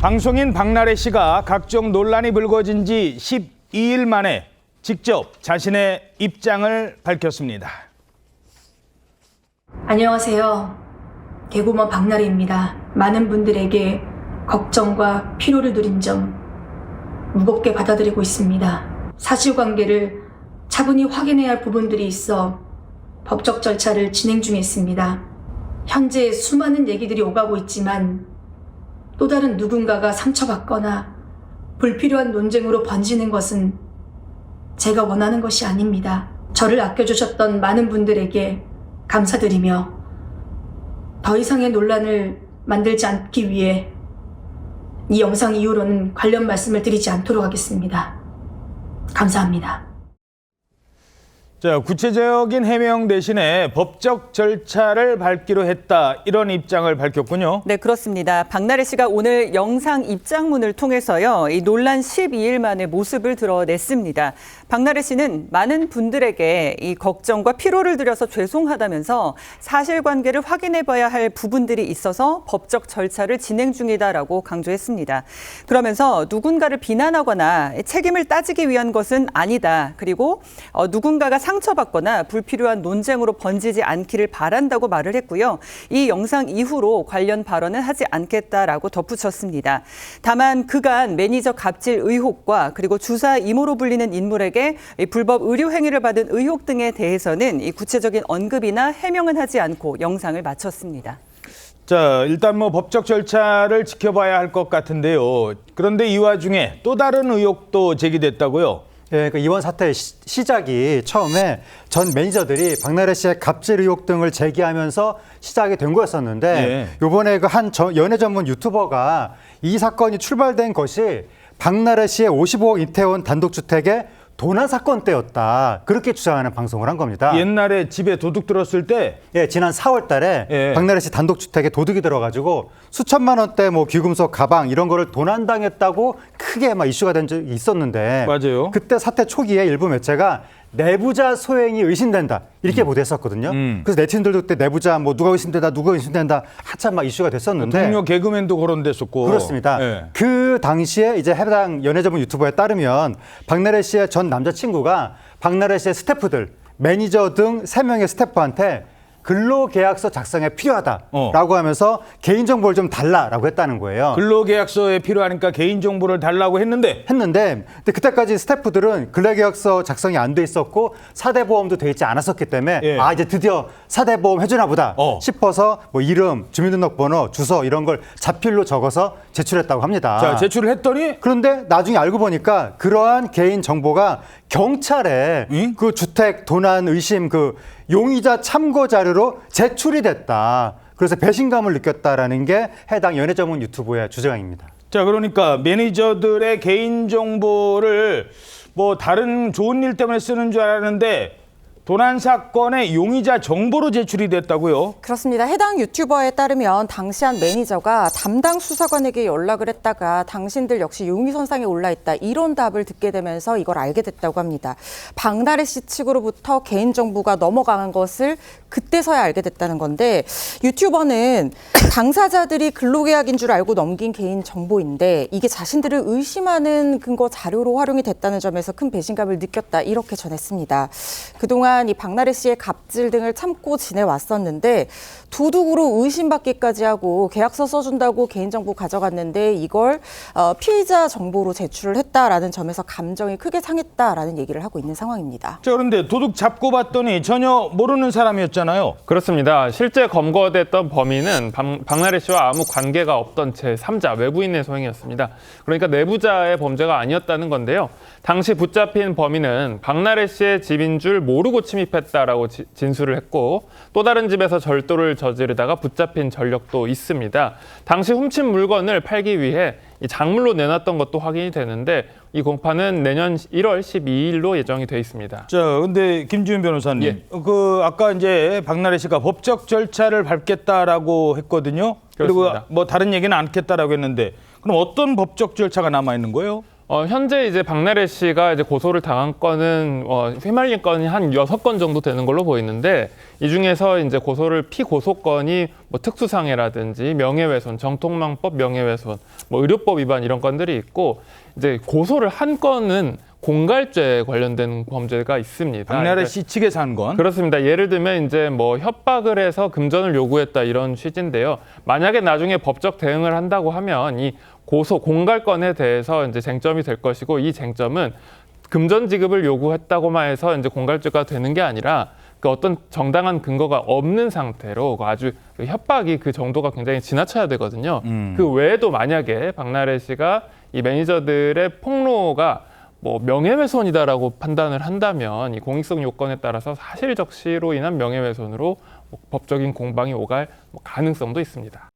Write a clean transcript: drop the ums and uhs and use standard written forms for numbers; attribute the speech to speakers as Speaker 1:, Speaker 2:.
Speaker 1: 방송인 박나래 씨가 각종 논란이 불거진 지 12일 만에 직접 자신의 입장을 밝혔습니다.
Speaker 2: 안녕하세요. 개고먼 박나래입니다. 많은 분들에게 걱정과 피로를 누린 점 무겁게 받아들이고 있습니다. 사실관계를 차분히 확인해야 할 부분들이 있어 법적 절차를 진행 중에 있습니다. 현재 수많은 얘기들이 오가고 있지만 또 다른 누군가가 상처받거나 불필요한 논쟁으로 번지는 것은 제가 원하는 것이 아닙니다. 저를 아껴주셨던 많은 분들에게 감사드리며 더 이상의 논란을 만들지 않기 위해 이 영상 이후로는 관련 말씀을 드리지 않도록 하겠습니다. 감사합니다.
Speaker 1: 자, 구체적인 해명 대신에 법적 절차를 밟기로 했다, 이런 입장을 밝혔군요.
Speaker 3: 네, 그렇습니다. 박나래 씨가 오늘 영상 입장문을 통해서요, 이 논란 12일 만에 모습을 드러냈습니다. 박나래 씨는 많은 분들에게 이 걱정과 피로를 들여서 죄송하다면서 사실관계를 확인해봐야 할 부분들이 있어서 법적 절차를 진행 중이다라고 강조했습니다. 그러면서 누군가를 비난하거나 책임을 따지기 위한 것은 아니다. 그리고 누군가가 상처받거나 불필요한 논쟁으로 번지지 않기를 바란다고 말을 했고요. 이 영상 이후로 관련 발언은 하지 않겠다라고 덧붙였습니다. 다만 그간 매니저 갑질 의혹과 그리고 주사 이모로 불리는 인물에게 불법 의료 행위를 받은 의혹 등에 대해서는 이 구체적인 언급이나 해명은 하지 않고 영상을 마쳤습니다.
Speaker 1: 자, 일단 법적 절차를 지켜봐야 할 것 같은데요. 그런데 이 와중에 또 다른 의혹도 제기됐다고요?
Speaker 4: 예, 그러니까 이번 사태의 시작이 처음에 전 매니저들이 박나래 씨의 갑질 의혹 등을 제기하면서 시작이 된 거였었는데 이번에 그 한 연애 전문 유튜버가 이 사건이 출발된 것이 박나래 씨의 55억 이태원 단독주택의 도난 사건 때였다. 그렇게 주장하는 방송을 한 겁니다.
Speaker 1: 옛날에 집에 도둑 들었을 때?
Speaker 4: 예, 지난 4월 달에 박나래 씨 단독주택에 도둑이 들어가지고 수천만 원대 귀금속 가방 이런 거를 도난당했다고 크게 이슈가 된 적이 있었는데.
Speaker 1: 맞아요.
Speaker 4: 그때 사태 초기에 일부 매체가 내부자 소행이 의심된다 이렇게 보도했었거든요. 그래서 네티즌들도 그때 내부자 누가 의심된다 한참 이슈가 됐었는데
Speaker 1: 동료 개그맨도 거론됐었고.
Speaker 4: 그렇습니다. 그 당시에 이제 해당 연애 전문 유튜버에 따르면 박나래 씨의 전 남자친구가 박나래 씨의 스태프들, 매니저 등 3명의 스태프한테 근로계약서 작성에 필요하다라고 하면서 개인정보를 좀 달라라고 했다는 거예요.
Speaker 1: 근로계약서에 필요하니까 개인정보를 달라고 했는데
Speaker 4: 근데 그때까지 스태프들은 근로계약서 작성이 안 돼 있었고 4대 보험도 돼 있지 않았었기 때문에 이제 드디어 4대 보험 해주나 보다 싶어서 이름, 주민등록번호, 주소 이런 걸 자필로 적어서 제출했다고 합니다.
Speaker 1: 자, 제출을 했더니
Speaker 4: 그런데 나중에 알고 보니까 그러한 개인정보가 경찰에 그 주택 도난 의심 용의자 참고 자료로 제출이 됐다. 그래서 배신감을 느꼈다라는 게 해당 연애 전문 유튜브의 주장입니다.
Speaker 1: 자, 그러니까 매니저들의 개인정보를 다른 좋은 일 때문에 쓰는 줄 알았는데 도난 사건의 용의자 정보로 제출이 됐다고요?
Speaker 5: 그렇습니다. 해당 유튜버에 따르면 당시 한 매니저가 담당 수사관에게 연락을 했다가 당신들 역시 용의선상에 올라있다 이런 답을 듣게 되면서 이걸 알게 됐다고 합니다. 박나래 씨 측으로부터 개인정보가 넘어간 것을 그때서야 알게 됐다는 건데 유튜버는 당사자들이 근로계약인 줄 알고 넘긴 개인정보인데 이게 자신들을 의심하는 근거 자료로 활용이 됐다는 점에서 큰 배신감을 느꼈다 이렇게 전했습니다. 그동안 이 박나래 씨의 갑질 등을 참고 지내왔었는데 도둑으로 의심받기까지 하고 계약서 써준다고 개인정보 가져갔는데 이걸 피의자 정보로 제출을 했다라는 점에서 감정이 크게 상했다라는 얘기를 하고 있는 상황입니다.
Speaker 1: 자, 그런데 도둑 잡고 봤더니 전혀 모르는 사람이었잖아요.
Speaker 6: 그렇습니다. 실제 검거됐던 범인은 박나래 씨와 아무 관계가 없던 제3자 외부인의 소행이었습니다. 그러니까 내부자의 범죄가 아니었다는 건데요. 당시 붙잡힌 범인은 박나래 씨의 집인 줄 모르고 침입했다라고 진술을 했고 또 다른 집에서 절도를 저지르다가 붙잡힌 전력도 있습니다. 당시 훔친 물건을 팔기 위해 이 작물로 내놨던 것도 확인이 되는데 이 공판은 내년 1월 12일로 예정이 돼 있습니다.
Speaker 1: 자, 근데 김지훈 변호사님, 아까 이제 박나래 씨가 법적 절차를 밟겠다라고 했거든요.
Speaker 6: 그렇습니다.
Speaker 1: 그리고 다른 얘기는 않겠다라고 했는데 그럼 어떤 법적 절차가 남아 있는 거예요?
Speaker 6: 현재 이제 박나래 씨가 이제 고소를 당한 건은 휘말린 건이 한 6건 정도 되는 걸로 보이는데 이 중에서 이제 피고소건이 뭐 특수상해라든지 명예훼손, 정통망법 명예훼손, 뭐 의료법 위반 이런 건들이 있고 이제 고소를 한 건은 공갈죄 관련된 범죄가 있습니다.
Speaker 1: 박나래 씨 측에서 한 건?
Speaker 6: 그렇습니다. 예를 들면 이제 뭐 협박을 해서 금전을 요구했다 이런 취지인데요. 만약에 나중에 법적 대응을 한다고 하면 이 공갈건에 대해서 이제 쟁점이 될 것이고 이 쟁점은 금전 지급을 요구했다고만 해서 이제 공갈죄가 되는 게 아니라 그 어떤 정당한 근거가 없는 상태로 아주 협박이 그 정도가 굉장히 지나쳐야 되거든요. 그 외에도 만약에 박나래 씨가 이 매니저들의 폭로가 뭐 명예훼손이다라고 판단을 한다면 이 공익성 요건에 따라서 사실적시로 인한 명예훼손으로 법적인 공방이 오갈 가능성도 있습니다.